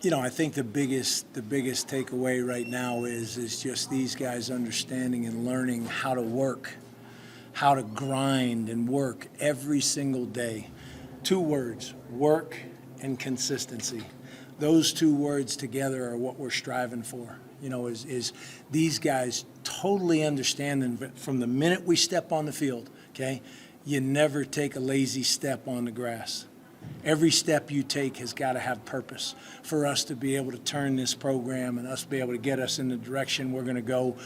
I think the biggest takeaway right now is just these guys understanding and learning how to work, how to grind and work every single day. Two words: work and consistency. Those two words together are what we're striving for. Is these guys totally understanding from the minute we step on the field, okay? You never take a lazy step on the grass. Every step you take has got to have purpose for us to be able to turn this program and us be able to get us in the direction we're going to go.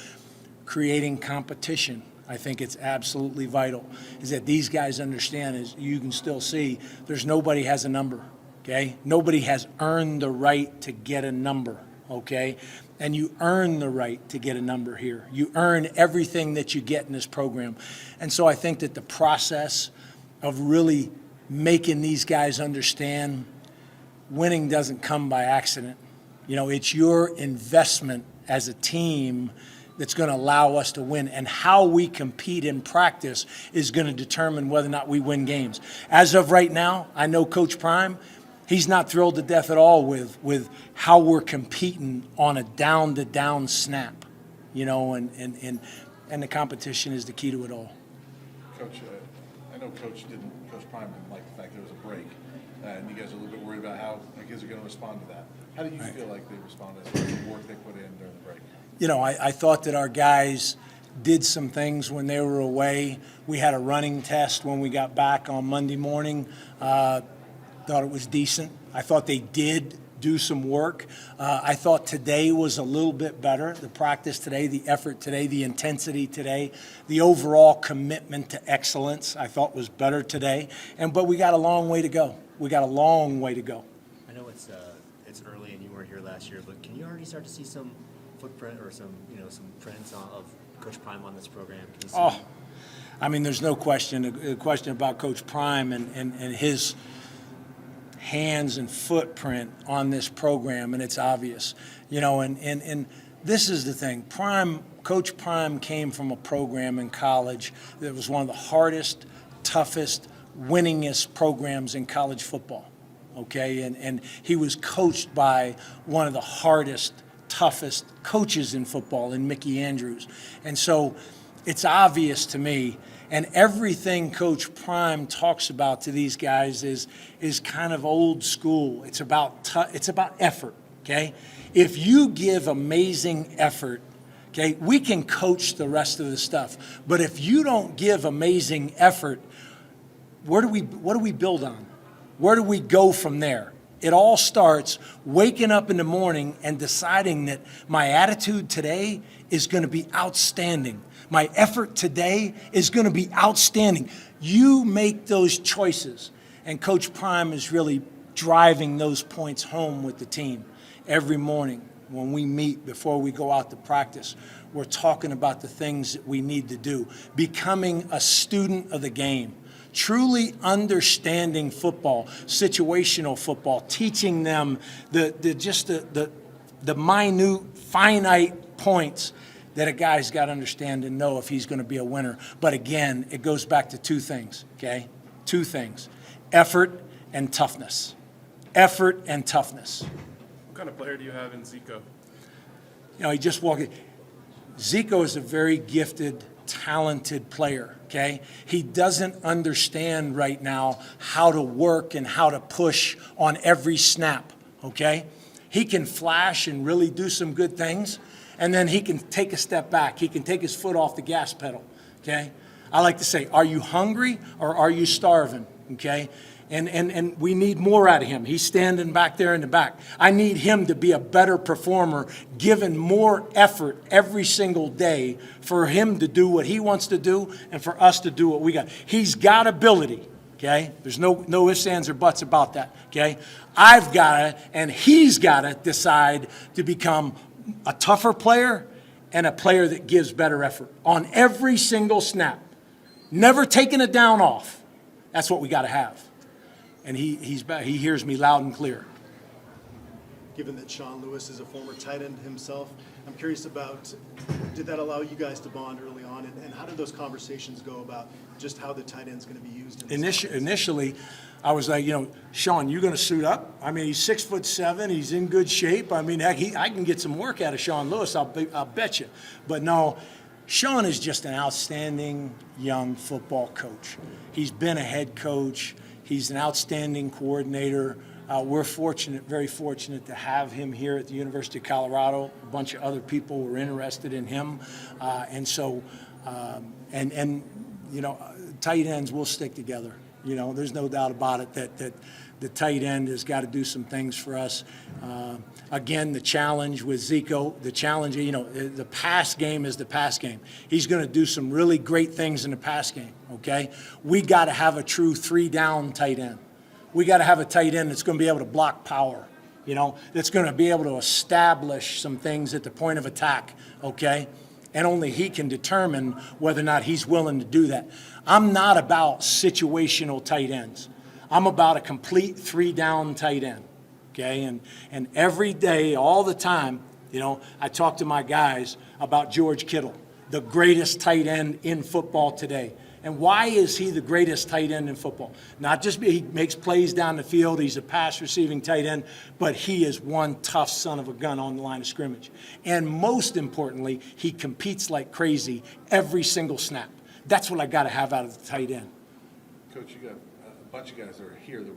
Creating competition, I think it's absolutely vital, is that these guys understand, as you can still see, there's nobody has a number, okay? Nobody has earned the right to get a number, okay? And you earn the right to get a number here. You earn everything that you get in this program. And so I think that the process of really making these guys understand winning doesn't come by accident. It's your investment as a team that's going to allow us to win. And how we compete in practice is going to determine whether or not we win games. As of right now, I know Coach Prime, he's not thrilled to death at all with how we're competing on a down-to-down snap, and the competition is the key to it all. Coach, I know Coach Prime didn't like the fact there was a break, and you guys are a little bit worried about how the kids are going to respond to that. How do you feel like they responded to the work they put in during the break? I thought that our guys did some things when they were away. We had a running test when we got back on Monday morning. Thought it was decent. I thought they did do some work. I thought today was a little bit better. The practice today, the effort today, the intensity today, the overall commitment to excellence, I thought was better today. But we got a long way to go. I know it's early and you weren't here last year, but can you already start to see some footprint or some prints of Coach Prime on this program? There's no question. A question about Coach Prime and his hands and footprint on this program, and it's obvious, and this is the thing. Coach Prime came from a program in college that was one of the hardest, toughest, winningest programs in college football, okay, and he was coached by one of the hardest, toughest coaches in football in Mickey Andrews, and so it's obvious to me. And everything Coach Prime talks about to these guys is kind of old school. It's about effort, okay? If you give amazing effort, okay, we can coach the rest of the stuff. But if you don't give amazing effort, what do we build on? Where do we go from there? It all starts waking up in the morning and deciding that my attitude today is going to be outstanding. My effort today is going to be outstanding. You make those choices. And Coach Prime is really driving those points home with the team. Every morning when we meet before we go out to practice, we're talking about the things that we need to do. Becoming a student of the game. Truly understanding football, situational football, teaching them the minute, finite points that a guy's got to understand and know if he's going to be a winner. But again, it goes back to two things, okay? Two things: effort and toughness. Effort and toughness. What kind of player do you have in Zico? He just walked in. Zico is a very gifted, talented player, okay? He doesn't understand right now how to work and how to push on every snap, okay? He can flash and really do some good things, and then he can take a step back. He can take his foot off the gas pedal, okay? I like to say, are you hungry or are you starving, okay? And we need more out of him. He's standing back there in the back. I need him to be a better performer, given more effort every single day for him to do what he wants to do and for us to do what we got. He's got ability, okay? There's no ifs, ands, or buts about that, okay? I've got to, and he's got to decide to become a tougher player and a player that gives better effort on every single snap. Never taking a down off. That's what we got to have. And he's back. He hears me loud and clear. Given that Sean Lewis is a former tight end himself, I'm curious about, did that allow you guys to bond early on? And how did those conversations go about just how the tight end's going to be used? In Initially, I was like, Sean, you going to suit up? I mean, he's 6'7", he's in good shape. I mean, heck, I can get some work out of Sean Lewis, I'll bet you. But no, Sean is just an outstanding young football coach. He's been a head coach. He's an outstanding coordinator. We're fortunate, very fortunate to have him here at the University of Colorado. A bunch of other people were interested in him. Tight ends will stick together. There's no doubt about it that the tight end has got to do some things for us. Again, the challenge with Zico, the pass game is the pass game. He's going to do some really great things in the pass game, okay? We got to have a true 3-down tight end. We got to have a tight end that's going to be able to block power, that's going to be able to establish some things at the point of attack, okay? And only he can determine whether or not he's willing to do that. I'm not about situational tight ends. I'm about a complete 3-down tight end, okay? And every day, all the time, I talk to my guys about George Kittle, the greatest tight end in football today. And why is he the greatest tight end in football? Not just he makes plays down the field, he's a pass-receiving tight end, but he is one tough son of a gun on the line of scrimmage. And most importantly, he competes like crazy every single snap. That's what I got to have out of the tight end. Coach, you got a bunch of guys that were here that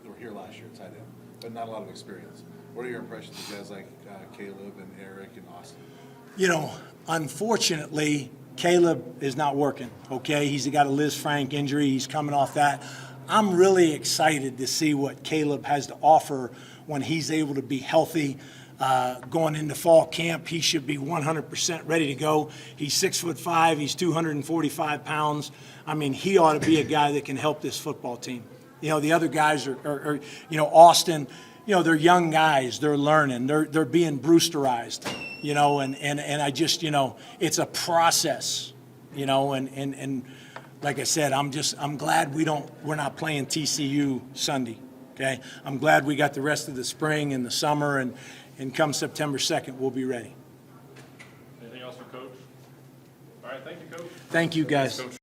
were here last year at tight end, but not a lot of experience. What are your impressions of guys like Caleb and Eric and Austin? Unfortunately, Caleb is not working, okay? He's got a Liz Frank injury. He's coming off that. I'm really excited to see what Caleb has to offer when he's able to be healthy. Going into fall camp, he should be 100% ready to go. He's 6'5", he's 245 pounds. I mean, he ought to be a guy that can help this football team. The other guys are Austin, they're young guys, they're learning, they're being Brewsterized, and I just, it's a process, and like I said, I'm glad we're not playing TCU Sunday, okay? I'm glad we got the rest of the spring and the summer, and come September 2nd, we'll be ready. Anything else for Coach? All right, thank you, Coach. Thank you, guys. Coach.